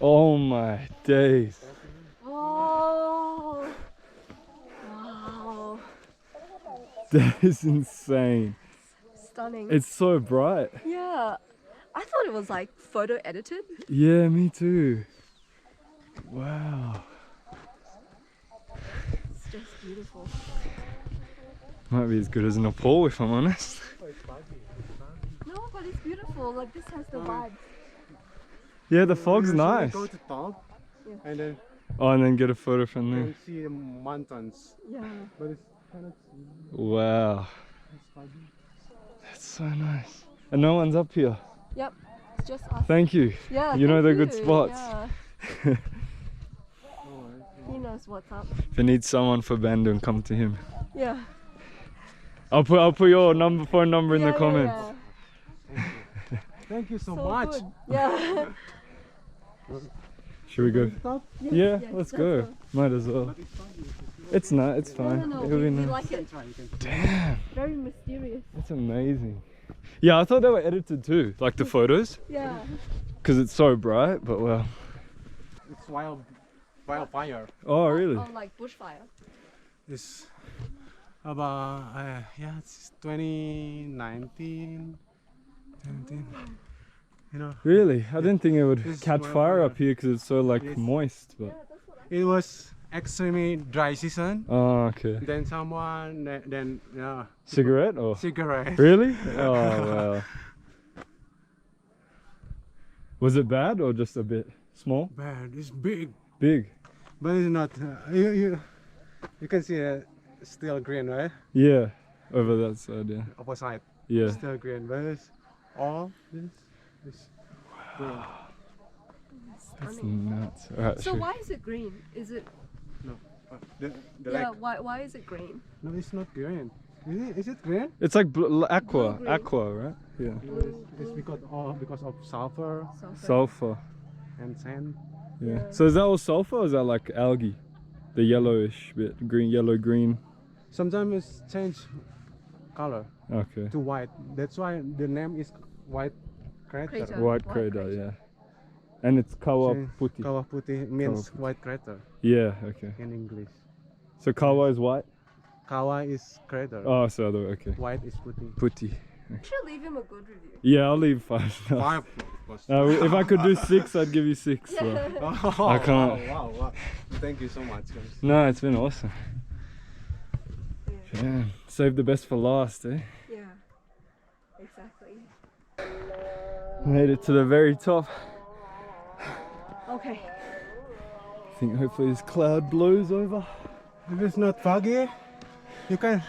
Oh my days. Oh, wow. That is insane. Stunning. It's so bright. Yeah. I thought it was like photo edited. Yeah, me too. Wow. It's just beautiful. Might be as good as Nepal if I'm honest. No, but it's beautiful. Like this has the vibe. Yeah, the fog's nice. Go to top, and then Oh, and then get a photo from you there. can see the mountains. Yeah. But it's kind of Wow. That's so nice. And no one's up here. Yep. It's just us. Thank you. Yeah. You know thank they're good you. spots. Yeah. He knows what's up. If you need someone for Bandung, come to him. Yeah. I'll put your phone number in the comments. Thank you so So much. good. Yeah. Should we go? Stop. Yeah, let's go. Might as well. It's not. It's fine. No, It'll be we nice. like it. Damn, Very mysterious. that's amazing. Yeah, I thought they were edited too, like the photos, Yeah. because it's so bright. But well. It's wildfire. Oh really? Oh, like bushfire. It's about yeah, it's 2019. 17. You know, Really? I didn't think it would This is catch wildfire. fire up here because it's so like Yes. moist. But it was extremely dry season. oh, okay. Then someone then Cigarette or? cigarette. Really? Oh wow. Was it bad or just a bit small? Bad. It's big, Big? but it's not. You can see still green, right? Yeah. Over that side, yeah. Opposite. Yeah. Still green, but it's all this. Green. That's Stunning. nuts. Alright, So why is it green? Is it? No, the Yeah. lake. Why is it green? No, it's not green. Is it green? it's like aqua, Blue-green. aqua, right? Yeah. It's because of sulfur Sulfur. and sand. Yeah. Yeah. So is that all sulfur or is that like algae? The yellowish bit, green, yellow, green. Sometimes it's change color Okay. to white. That's why the name is white crater. Crater. White White crater, crater. yeah. And it's Kawah See, Putih. Kawah Putih means Kawah Putih. white crater Yeah, okay. in English. So Kawah is white? Kawa is crater. Oh, so other, okay. White is Putih. Putih. You should leave him a good review. Yeah, I'll leave 5 stars. 5. If I could do 6, I'd give you 6. So. Oh, I can't. Wow. Thank you so much, guys. No, it's been awesome. Yeah. Yeah, save the best for last, eh? Yeah. Exactly. Made it to the very top. Okay. I think hopefully this cloud blows over. If it's not foggy, you can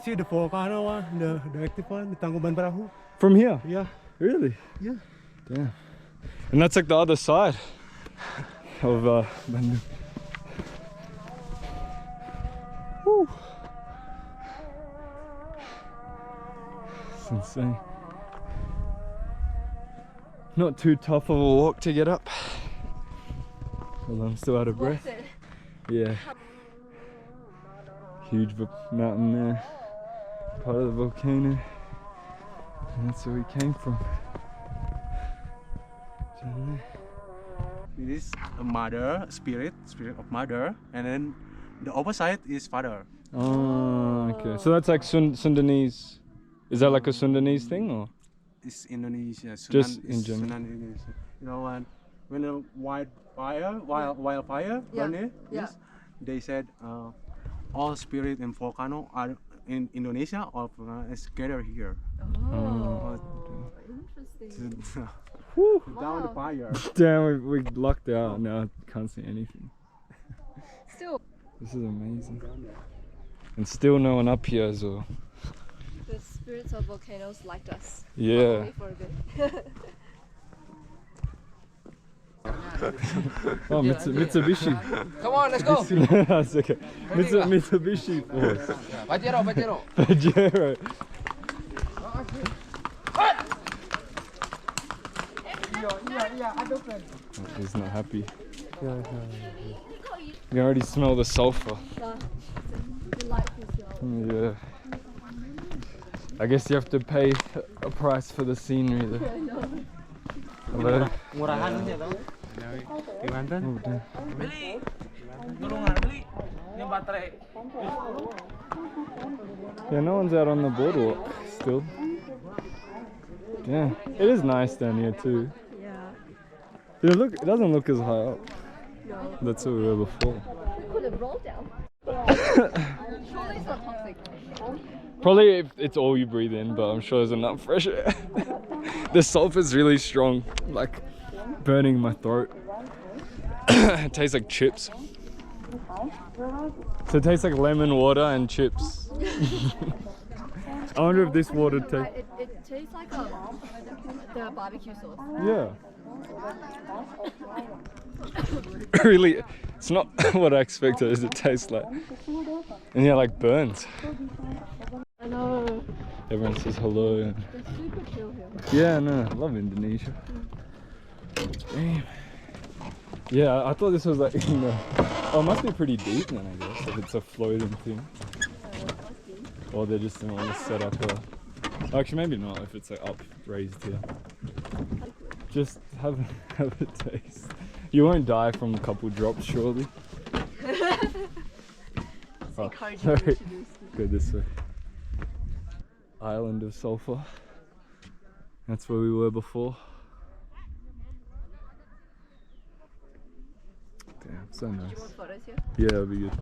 see the volcano, the active one, the Tangkuban Perahu. From here? Yeah. Really? Yeah. Damn. And that's like the other side of Bandung. Woo. It's insane. Not too tough of a walk to get up. Although I'm still out of breath. Worth it. Yeah. Huge mountain there. Part of the volcano. And that's where we came from. Down there. It is a mother, spirit of mother, and then the opposite is father. Oh, okay. So that's like Sundanese. Is that like a Sundanese thing or? It's Indonesia. Just Sunan in is general. Sunan Indonesia. You know when a wildfire Yeah. burn it, Yeah. yes, they said all spirit and volcano are in Indonesia, all volcano is gathered here. Oh. To Interesting. Whew. down the Wow. fire. Damn, we lucked out. Now I can't see anything. Still, This is amazing. And still no one up here as well. the spirits of volcanoes liked us. Yeah. Only for a bit. Oh, Mitsubishi. Come on, let's go. That's okay. Mitsubishi Force. Pajero. Pajero. Oh, he's not happy. You can already smell the sulfur. You like this, Yeah. I guess you have to pay a price for the scenery though. I know. Hello. Murahan aja tau. Di Banten. Oh, damn. Beli. Gulungan beli. Ini baterai. Yeah, no one's out on the boardwalk still. Yeah, it is nice down here too. Yeah. It doesn't look as high up. No. That's where we were before. We could have rolled down. Surely it's not toxic. Probably if it's all you breathe in, but I'm sure there's enough fresh air. The sulfur's really strong, like burning my throat. It tastes like chips. So it tastes like lemon water and chips. I wonder if this water tastes. It tastes like the barbecue sauce. Yeah. Really, it's not what I expected it to taste like. And yeah, like burns. I know. Everyone says hello. They're super chill here. Yeah, no, I love Indonesia. Damn. Yeah, I thought this was like, you know, oh, it must be pretty deep then, I guess, if it's a floating thing. Or they just didn't want to set up a... Actually, maybe not, if it's like up raised here. Just have a taste. You won't die from a couple drops, surely. Oh, sorry. Go this way. Island of sulfur. That's where we were before. Damn, so nice. Want photos here? Yeah, that'd be good.